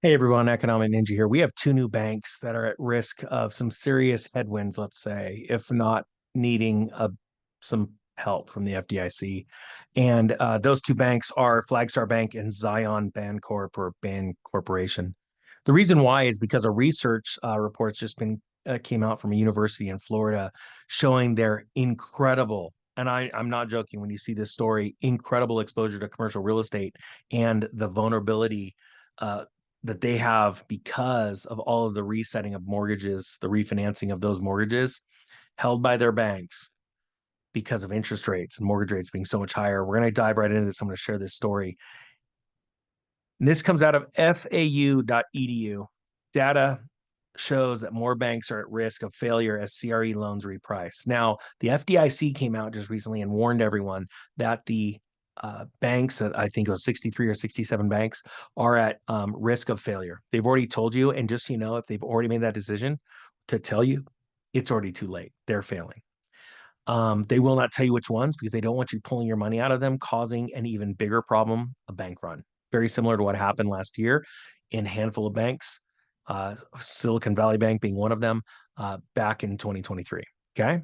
Hey everyone, Economic Ninja here. We have two new banks that are at risk of some serious headwinds, let's say, if not needing some help from the FDIC. And those two banks are Flagstar Bank and Zion Bancorp or Bancorporation. The reason why is because a research report's just been came out from a university in Florida showing their incredible, and I'm not joking when you see this story, incredible exposure to commercial real estate and the vulnerability uh, that they have because of all of the resetting of mortgages, the refinancing of those mortgages held by their banks because of interest rates and mortgage rates being so much higher. We're going to dive right into this. I'm going to share this story. And this comes out of fau.edu. Data shows that more banks are at risk of failure as CRE loans reprice. Now, the FDIC came out just recently and warned everyone that the banks that I think it was 63 or 67 banks are at risk of failure. They've already told you. And just so you know, if they've already made that decision to tell you, it's already too late. They're failing. They will not tell you which ones because they don't want you pulling your money out of them, causing an even bigger problem, a bank run. Very similar to what happened last year in a handful of banks, Silicon Valley Bank being one of them, back in 2023. Okay.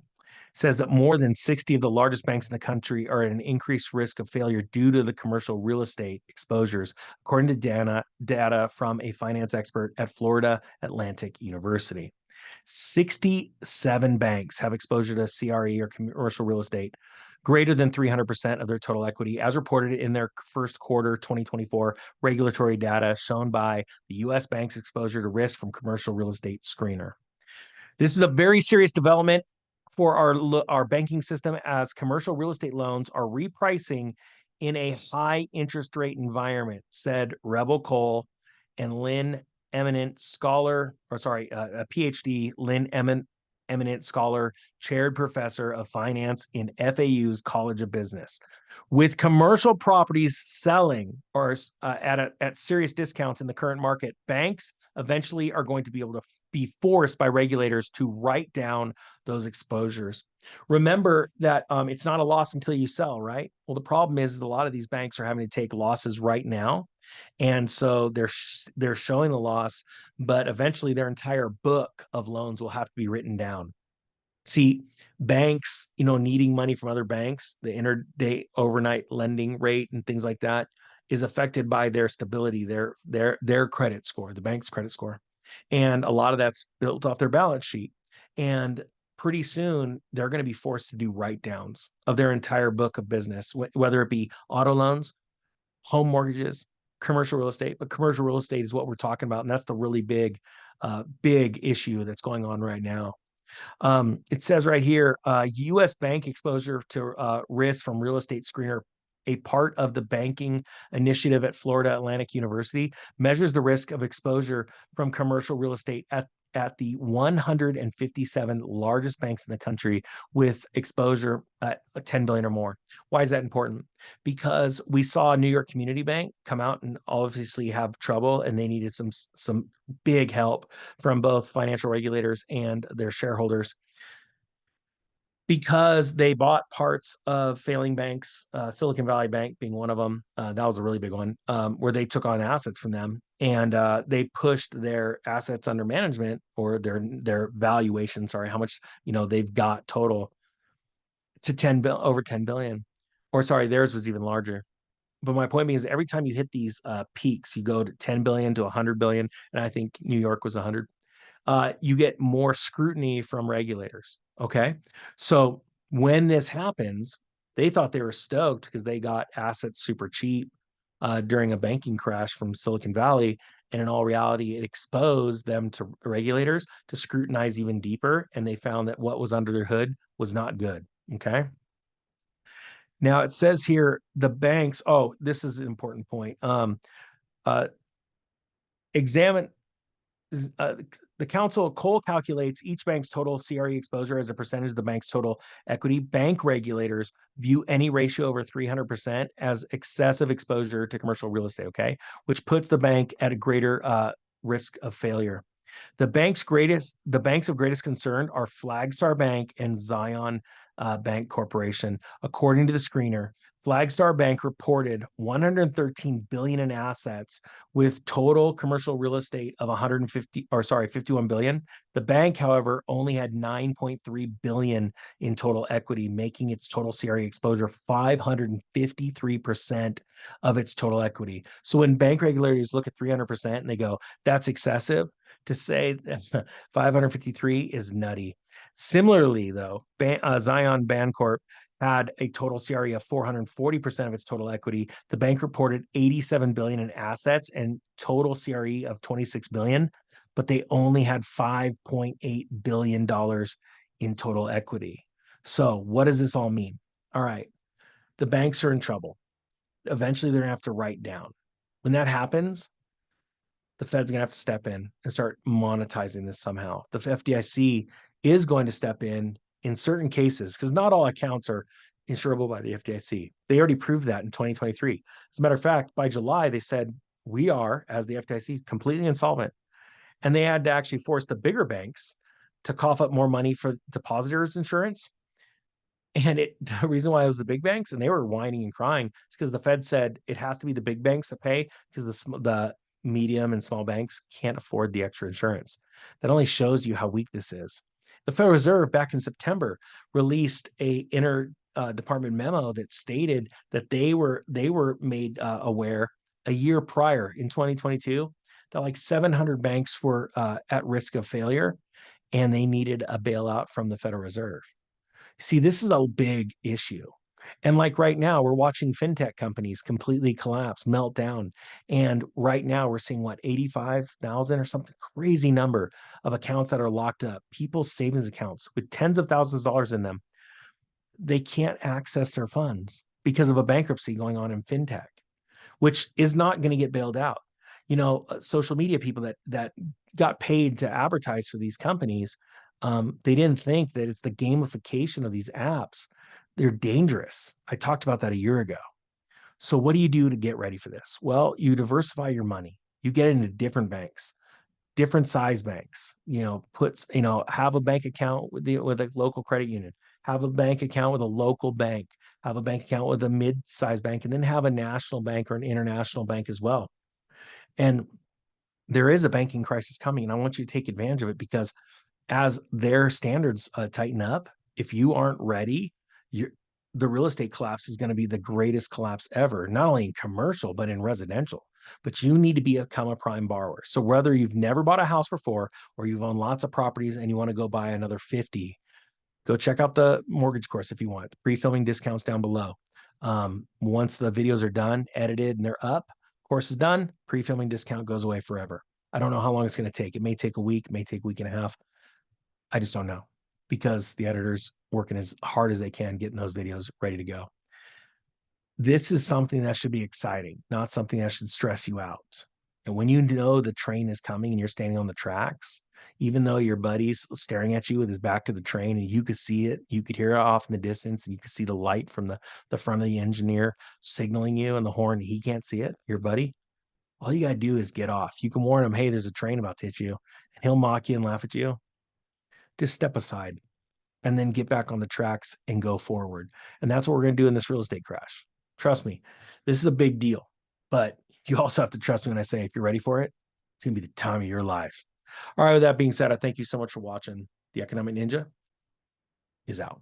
Says that more than 60 of the largest banks in the country are at an increased risk of failure due to the commercial real estate exposures, according to data from a finance expert at Florida Atlantic University. 67 banks have exposure to CRE or commercial real estate greater than 300% of their total equity, as reported in their first quarter 2024 regulatory data shown by the U.S. Bank's exposure to risk from commercial real estate screener. This is a very serious development for our banking system as commercial real estate loans are repricing in a high interest rate environment, said Rebel Cole and Lynn Eminent Scholar, a PhD, Lynn Eminent Scholar, chaired professor of finance in FAU's College of Business. With commercial properties selling or at serious discounts in the current market, banks eventually are going to be able to be forced by regulators to write down those exposures. Remember that it's not a loss until you sell, right? Well, the problem is a lot of these banks are having to take losses right now. And so they're showing the loss, but eventually their entire book of loans will have to be written down. See, banks, needing money from other banks, the interday overnight lending rate and things like that is affected by their stability, their credit score, the bank's credit score. And a lot of that's built off their balance sheet. And pretty soon they're going to be forced to do write downs of their entire book of business, whether it be auto loans, home mortgages, commercial real estate. But commercial real estate is what we're talking about. And that's the really big issue that's going on right now. It says right here, U.S. bank exposure to risk from real estate screener, a part of the banking initiative at Florida Atlantic University, measures the risk of exposure from commercial real estate at the 157 largest banks in the country with exposure at 10 billion or more. Why is that important? Because we saw New York Community Bank come out and obviously have trouble, and they needed some big help from both financial regulators and their shareholders because they bought parts of failing banks, Silicon Valley Bank being one of them. That was a really big one, where they took on assets from them, and they pushed their assets under management or their valuation. Sorry, how much they've got total to over 10 billion, or sorry, theirs was even larger. But my point being is every time you hit these peaks, you go to 10 billion to 100 billion, and I think New York was 100. You get more scrutiny from regulators. Okay. So when this happens, they thought they were stoked because they got assets super cheap during a banking crash from Silicon Valley. And in all reality, it exposed them to regulators to scrutinize even deeper. And they found that what was under their hood was not good. Okay. Now it says here the banks. Oh, this is an important point. Uh, examine uh, the council Cole calculates each bank's total CRE exposure as a percentage of the bank's total equity. Bank regulators view any ratio over 300% as excessive exposure to commercial real estate, okay, which puts the bank at a greater risk of failure. The banks of greatest concern are Flagstar Bank and Zion Bank Corporation, according to the screener. Flagstar Bank reported 113 billion in assets with total commercial real estate of 51 billion. The bank, however, only had 9.3 billion in total equity, making its total CRE exposure 553% of its total equity. So when bank regulators look at 300% and they go, that's excessive, to say that 553 is nutty. Similarly, though, Zion Bancorp had a total CRE of 440% of its total equity. The bank reported 87 billion in assets and total CRE of 26 billion, but they only had 5.8 billion dollars in total equity. So what does this all mean? All right, the banks are in trouble. Eventually, they're gonna have to write down. When that happens, the Fed's going to have to step in and start monetizing this somehow. The FDIC is going to step in certain cases because not all accounts are insurable by the FDIC. They already proved that in 2023. As a matter of fact, by July, they said we are, as the FDIC, completely insolvent. And they had to actually force the bigger banks to cough up more money for depositors insurance. And the reason why it was the big banks and they were whining and crying is because the Fed said it has to be the big banks that pay because the medium and small banks can't afford the extra insurance. That only shows you how weak this is. The Federal Reserve back in September released a department memo that stated that they were made aware a year prior in 2022 that like 700 banks were at risk of failure and they needed a bailout from the Federal Reserve. See, this is a big issue. And like right now, we're watching fintech companies completely collapse, melt down. And right now, we're seeing what, 85,000 or something crazy number of accounts that are locked up, people's savings accounts with tens of thousands of dollars in them. They can't access their funds because of a bankruptcy going on in fintech, which is not going to get bailed out. You know, social media people that got paid to advertise for these companies, they didn't think that it's the gamification of these apps. They're dangerous. I talked about that a year ago. So what do you do to get ready for this? Well, you diversify your money. You get into different banks, different size banks. Have a bank account with a local credit union. Have a bank account with a local bank. Have a bank account with a mid-sized bank, and then have a national bank or an international bank as well. And there is a banking crisis coming, and I want you to take advantage of it because as their standards tighten up, if you aren't ready, the real estate collapse is going to be the greatest collapse ever, not only in commercial, but in residential. But you need to become a prime borrower. So whether you've never bought a house before or you've owned lots of properties and you want to go buy another 50, go check out the mortgage course if you want. The pre-filming discounts down below. Once the videos are done, edited, and they're up, course is done, pre-filming discount goes away forever. I don't know how long it's going to take. It may take a week, may take a week and a half. I just don't know because the editor's working as hard as they can getting those videos ready to go. This is something that should be exciting, not something that should stress you out. And when you know the train is coming and you're standing on the tracks, even though your buddy's staring at you with his back to the train and you could see it, you could hear it off in the distance and you could see the light from the front of the engineer signaling you and the horn, he can't see it, your buddy. All you got to do is get off. You can warn him, hey, there's a train about to hit you, and he'll mock you and laugh at you. Just step aside and then get back on the tracks and go forward. And that's what we're going to do in this real estate crash. Trust me, this is a big deal, but you also have to trust me when I say, if you're ready for it, it's going to be the time of your life. All right. With that being said, I thank you so much for watching. The Economic Ninja is out.